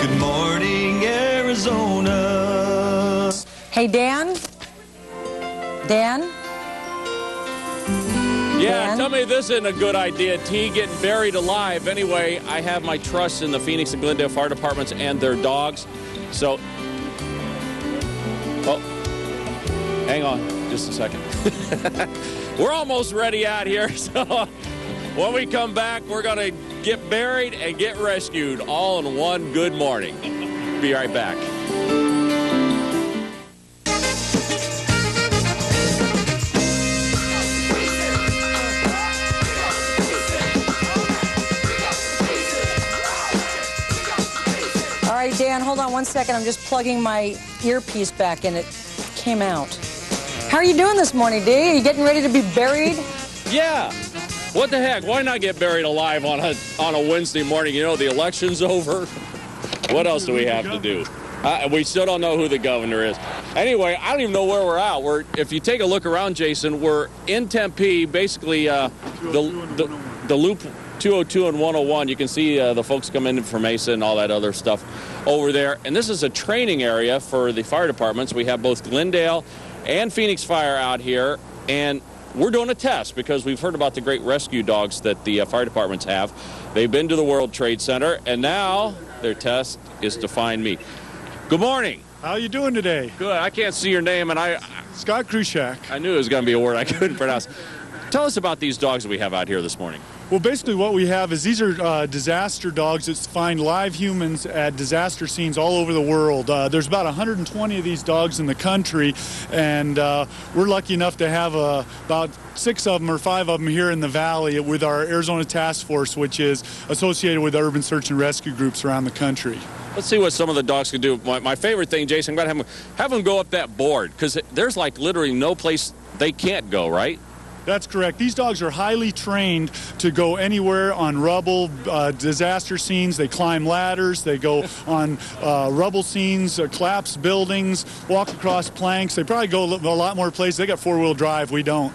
Good morning, Arizona. Hey, Dan? Dan? Yeah, Dan? tell me this isn't a good idea, T, getting buried alive. Anyway, I have my trust in the Phoenix and Glendale Fire Departments and their dogs. So, oh, hang on just a second. We're almost ready out here, so when we come back, we're going to get buried and get rescued all in one good morning. Be right back. All right, Dan, hold on one second. I'm just plugging my earpiece back in. It came out. How are you doing this morning, D? Are you getting ready to be buried? Yeah. What the heck? Why not get buried alive on a Wednesday morning? You know, the election's over. What else do we have to do? We still don't know who the governor is. Anyway, I don't even know where we're at. If you take a look around, Jason, we're in Tempe, basically the loop 202 and 101. You can see the folks coming in from Mesa and all that other stuff over there. And this is a training area for the fire departments. We have both Glendale and Phoenix Fire out here, and we're doing a test because we've heard about the great rescue dogs that the fire departments have. They've been to the World Trade Center, and now their test is to find me. Good morning. How you doing today? Good. I can't see your name, and Scott Krushak. I knew it was going to be a word I couldn't pronounce. Tell us about these dogs that we have out here this morning. Well, basically what we have is these are disaster dogs that find live humans at disaster scenes all over the world. There's about 120 of these dogs in the country, and we're lucky enough to have about 6 of them or 5 of them here in the valley with our Arizona Task Force, which is associated with urban search and rescue groups around the country. Let's see what some of the dogs can do. My favorite thing, Jason, I'm going to have them go up that board, because there's like literally no place they can't go, right? That's correct. These dogs are highly trained to go anywhere on rubble, disaster scenes. They climb ladders. They go on rubble scenes, collapsed buildings, walk across planks. They probably go a lot more places. They got 4-wheel drive. We don't.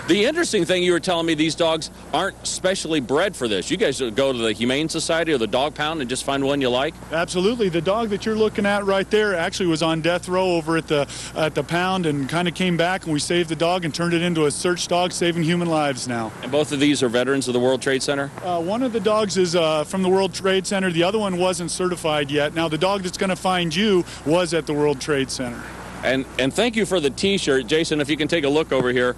The interesting thing, you were telling me these dogs aren't specially bred for this. You guys go to the Humane Society or the dog pound and just find one you like? Absolutely. The dog that you're looking at right there actually was on death row over at the pound and kind of came back, and we saved the dog and turned it into a search dog, saving human lives now. And both of these are veterans of the World Trade Center? One of the dogs is from the World Trade Center. The other one wasn't certified yet. Now, the dog that's going to find you was at the World Trade Center. And thank you for the T-shirt. Jason, if you can take a look over here.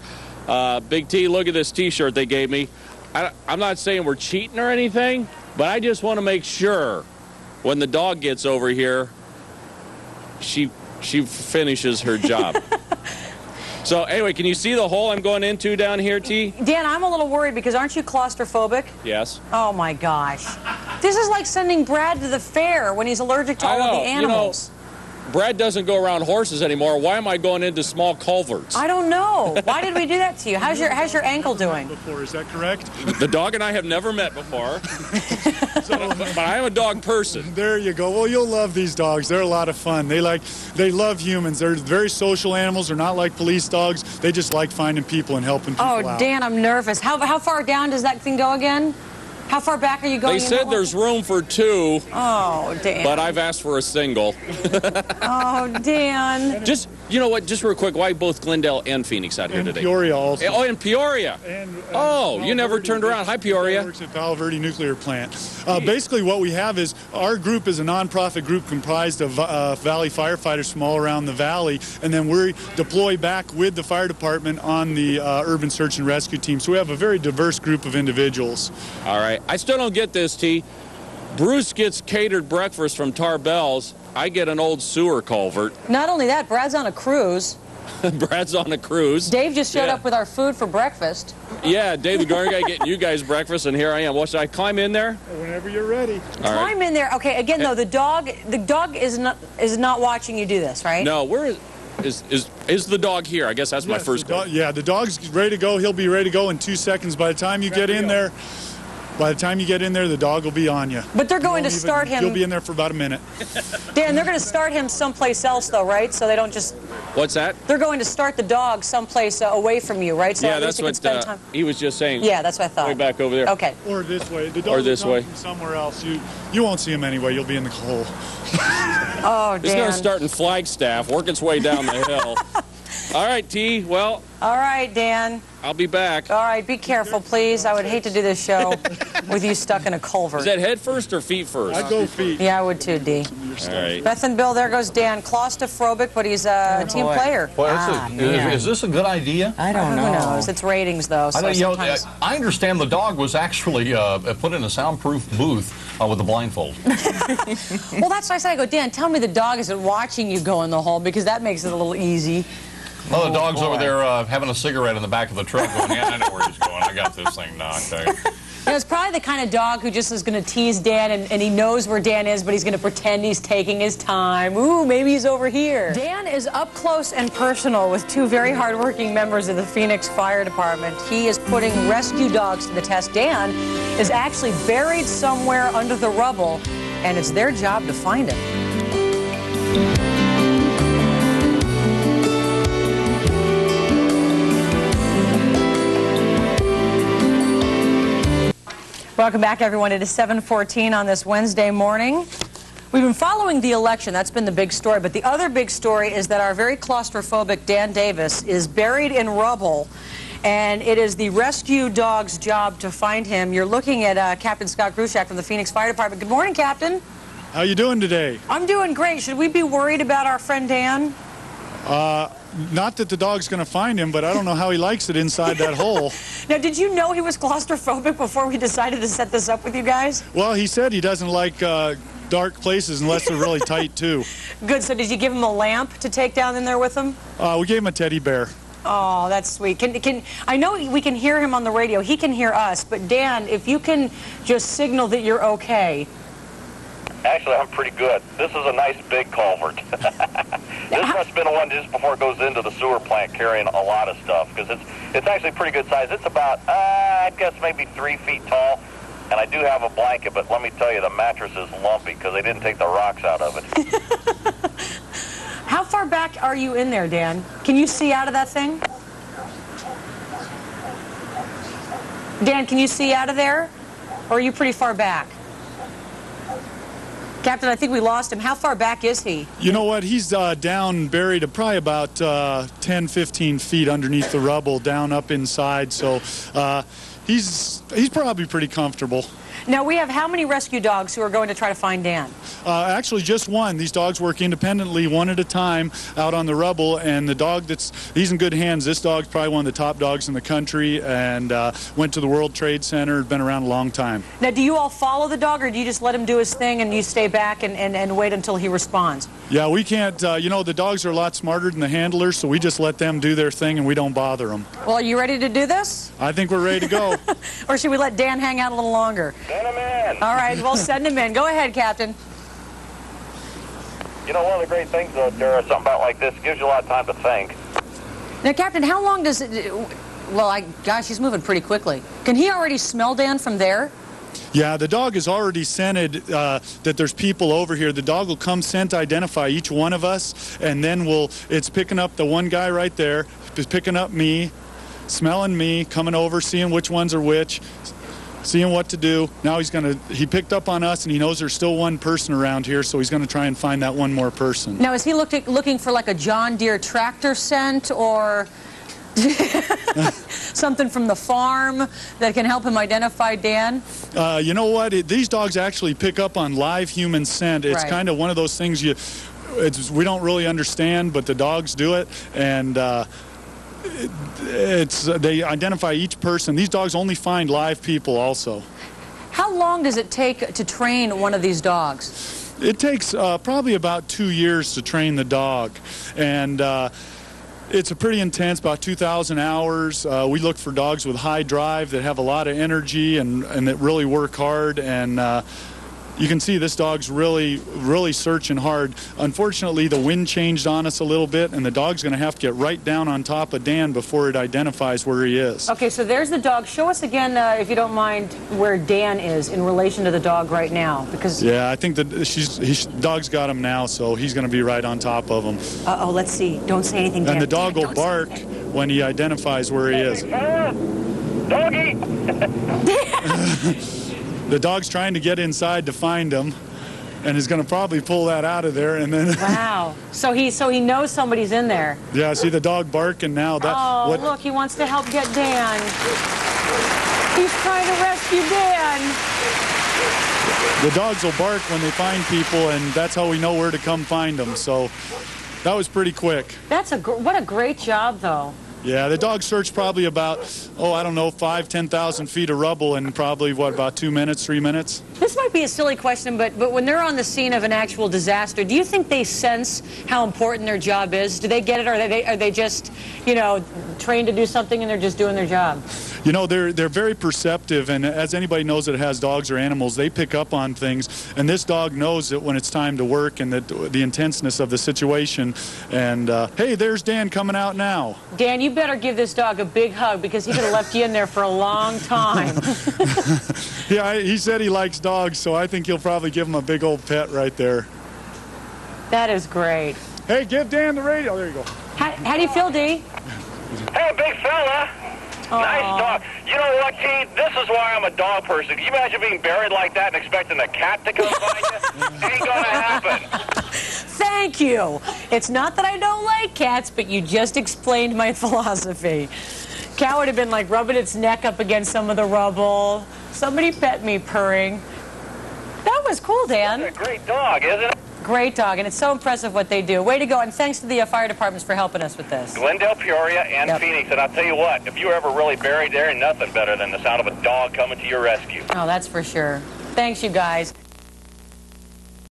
Big T, look at this T-shirt they gave me. I'm not saying we're cheating or anything, but I just want to make sure when the dog gets over here, she finishes her job. So anyway, can you see the hole I'm going into down here, T? Dan, I'm a little worried because aren't you claustrophobic? Yes. Oh, my gosh. This is like sending Brad to the fair when he's allergic to all of the animals. You know, Brad doesn't go around horses anymore. Why am I going into small culverts? I don't know. Why did we do that to you? How's your ankle doing? Before, is that correct? The dog and I have never met before. But I am a dog person. There you go. Well, you'll love these dogs. They're a lot of fun. They love humans. They're very social animals. They're not like police dogs. They just like finding people and helping people out. Oh, Dan, I'm nervous. How far down does that thing go again? How far back are you going? They said there's room for 2. Oh, Dan. But I've asked for a single. Oh, Dan. Just, you know what, just real quick, why both Glendale and Phoenix out here And today? Peoria also. Oh, and Peoria. You never turned around. Hi, Peoria. Works at Palo Verde Nuclear Plant. Basically, what we have is our group is a nonprofit group comprised of valley firefighters from all around the valley, and then we deploy back with the fire department on the urban search and rescue team. So we have a very diverse group of individuals. All right. I still don't get this, T. Bruce gets catered breakfast from Tarbell's. I get an old sewer culvert. Not only that, Brad's on a cruise. Brad's on a cruise. Dave just showed up with our food for breakfast. Yeah, Dave the Garden Guy getting you guys breakfast, and here I am. Well, should I climb in there? Whenever you're ready. Climb in there. Okay, again, though, the dog is not watching you do this, right? No, where is the dog here? I guess that's my first question. Yeah, the dog's ready to go. He'll be ready to go in 2 seconds. By the time you get in there, By the time you get in there, the dog will be on you. But they're going to start him. You'll be in there for about a minute. Dan, they're going to start him someplace else, though, right? So they don't just... What's that? They're going to start the dog someplace away from you, right? So Yeah, at least that's they can what spend time. he was just saying. Yeah, that's what I thought. Way back over there. Okay. Or this way. The dog Or this will come way. from somewhere else. You won't see him anyway. You'll be in the hole. Oh, It's going Dan. to start in Flagstaff, work its way down the hill. All right, T. Well, All right, Dan. I'll be back. All right, be careful, please. I would hate to do this show with you stuck in a culvert. Is that head first or feet first? I go feet. Yeah, I would too, D. All right. Beth and Bill, there goes Dan. Claustrophobic, but he's a team player. Well, is this a good idea? I don't Who know. knows? It's ratings, though. So sometimes... I understand the dog was actually put in a soundproof booth with a blindfold. Well, that's why I said, I go, Dan, tell me the dog isn't watching you go in the hole, because that makes it a little easy. Well, the dog's over there having a cigarette in the back of the truck going, yeah, I know where he's going. I got this thing knocked out. You know, it's probably the kind of dog who just is going to tease Dan, and he knows where Dan is, but he's going to pretend he's taking his time. Ooh, maybe he's over here. Dan is up close and personal with two very hardworking members of the Phoenix Fire Department. He is putting rescue dogs to the test. Dan is actually buried somewhere under the rubble, and it's their job to find him. Welcome back, everyone. It is 7:14 on this Wednesday morning. We've been following the election. That's been the big story. But the other big story is that our very claustrophobic Dan Davis is buried in rubble, and it is the rescue dog's job to find him. You're looking at Captain Scott Grushak from the Phoenix Fire Department. Good morning, Captain. How you doing today? I'm doing great. Should we be worried about our friend Dan? Not that the dog's going to find him, but I don't know how he likes it inside that hole. Now, did you know he was claustrophobic before we decided to set this up with you guys? Well, he said he doesn't like dark places unless they're really tight, too. Good. So did you give him a lamp to take down in there with him? We gave him a teddy bear. Oh, that's sweet. I know we can hear him on the radio. He can hear us. But, Dan, if you can just signal that you're okay. Actually, I'm pretty good. This is a nice big culvert. This must have been the one just before it goes into the sewer plant carrying a lot of stuff, because it's actually pretty good size. It's about, I'd guess maybe 3 feet tall, and I do have a blanket, but let me tell you, the mattress is lumpy because they didn't take the rocks out of it. How far back are you in there, Dan? Can you see out of that thing? Dan, can you see out of there? Or are you pretty far back? Captain, I think we lost him. How far back is he? You know what? He's down, buried probably about 10, 15 feet underneath the rubble, down up inside. So he's probably pretty comfortable. Now, we have how many rescue dogs who are going to try to find Dan? Actually, just one. These dogs work independently, one at a time, out on the rubble. And the dog he's in good hands. This dog's probably one of the top dogs in the country, and went to the World Trade Center, been around a long time. Now, do you all follow the dog, or do you just let him do his thing and you stay back and wait until he responds? Yeah, we can't, you know, the dogs are a lot smarter than the handlers, so we just let them do their thing and we don't bother them. Well, are you ready to do this? I think we're ready to go. Or should we let Dan hang out a little longer? Send him in. All right, we'll send him in. Go ahead, Captain. You know, one of the great things, though, Dara, something about like this, gives you a lot of time to think. Now, Captain, how long does it... Well, gosh, he's moving pretty quickly. Can he already smell Dan from there? Yeah, the dog has already scented that there's people over here. The dog will come scent identify each one of us, and then it's picking up the one guy right there, it's picking up me, smelling me, coming over, seeing which ones are which, seeing what to do. Now he picked up on us, and he knows there's still one person around here, so he's going to try and find that one more person. Now, is he looking for like a John Deere tractor scent, or something from the farm that can help him identify Dan? You know what? These dogs actually pick up on live human scent. It's Right. kind of one of those things we don't really understand, but the dogs do it, and they identify each person. These dogs only find live people also. How long does it take to train one of these dogs? It takes probably about 2 years to train the dog, and it's a pretty intense, about 2,000 hours. We look for dogs with high drive that have a lot of energy and that really work hard, and You can see this dog's really searching hard. Unfortunately, the wind changed on us a little bit, and the dog's going to have to get right down on top of Dan before it identifies where he is. Okay, so there's the dog. Show us again, if you don't mind, where Dan is in relation to the dog right now. Because yeah, I think that dog's got him now, so he's going to be right on top of him. Uh-oh, let's see. Don't say anything, Dan. And the dog Dan, will bark when he identifies where he is. Doggy! The dog's trying to get inside to find him, and is going to probably pull that out of there, and then. Wow. So he knows somebody's in there. Yeah, see the dog barking now. Oh, look, he wants to help get Dan. He's trying to rescue Dan. The dogs will bark when they find people, and that's how we know where to come find them. So that was pretty quick. What a great job, though. Yeah, the dog searched probably about, I don't know, 5,000 to 10,000 feet of rubble in probably, what, about 2 minutes, 3 minutes? This might be a silly question, but when they're on the scene of an actual disaster, do you think they sense how important their job is? Do they get it, or are they just, trained to do something and they're just doing their job? They're very perceptive, and as anybody knows that has dogs or animals, they pick up on things, and this dog knows that when it's time to work and the intenseness of the situation. And, hey, there's Dan coming out now. Dan, you better give this dog a big hug, because he could have left you in there for a long time. Yeah, he said he likes dogs, so I think he'll probably give him a big old pet right there. That is great. Hey, give Dan the radio. There you go. How do you feel, Dee? Hey, big fella. Aww. Nice dog. You know what, T? This is why I'm a dog person. Can you imagine being buried like that and expecting a cat to come find you? Ain't gonna happen. Thank you. It's not that I don't like cats, but you just explained my philosophy. Cat would have been like rubbing its neck up against some of the rubble. Somebody pet me purring. That was cool, Dan. That's a great dog, isn't it? Great dog, and it's so impressive what they do. Way to go, and thanks to the fire departments for helping us with this. Glendale, Peoria, and Phoenix. And I'll tell you what, if you were ever really buried there, ain't nothing better than the sound of a dog coming to your rescue. Oh, that's for sure. Thanks, you guys.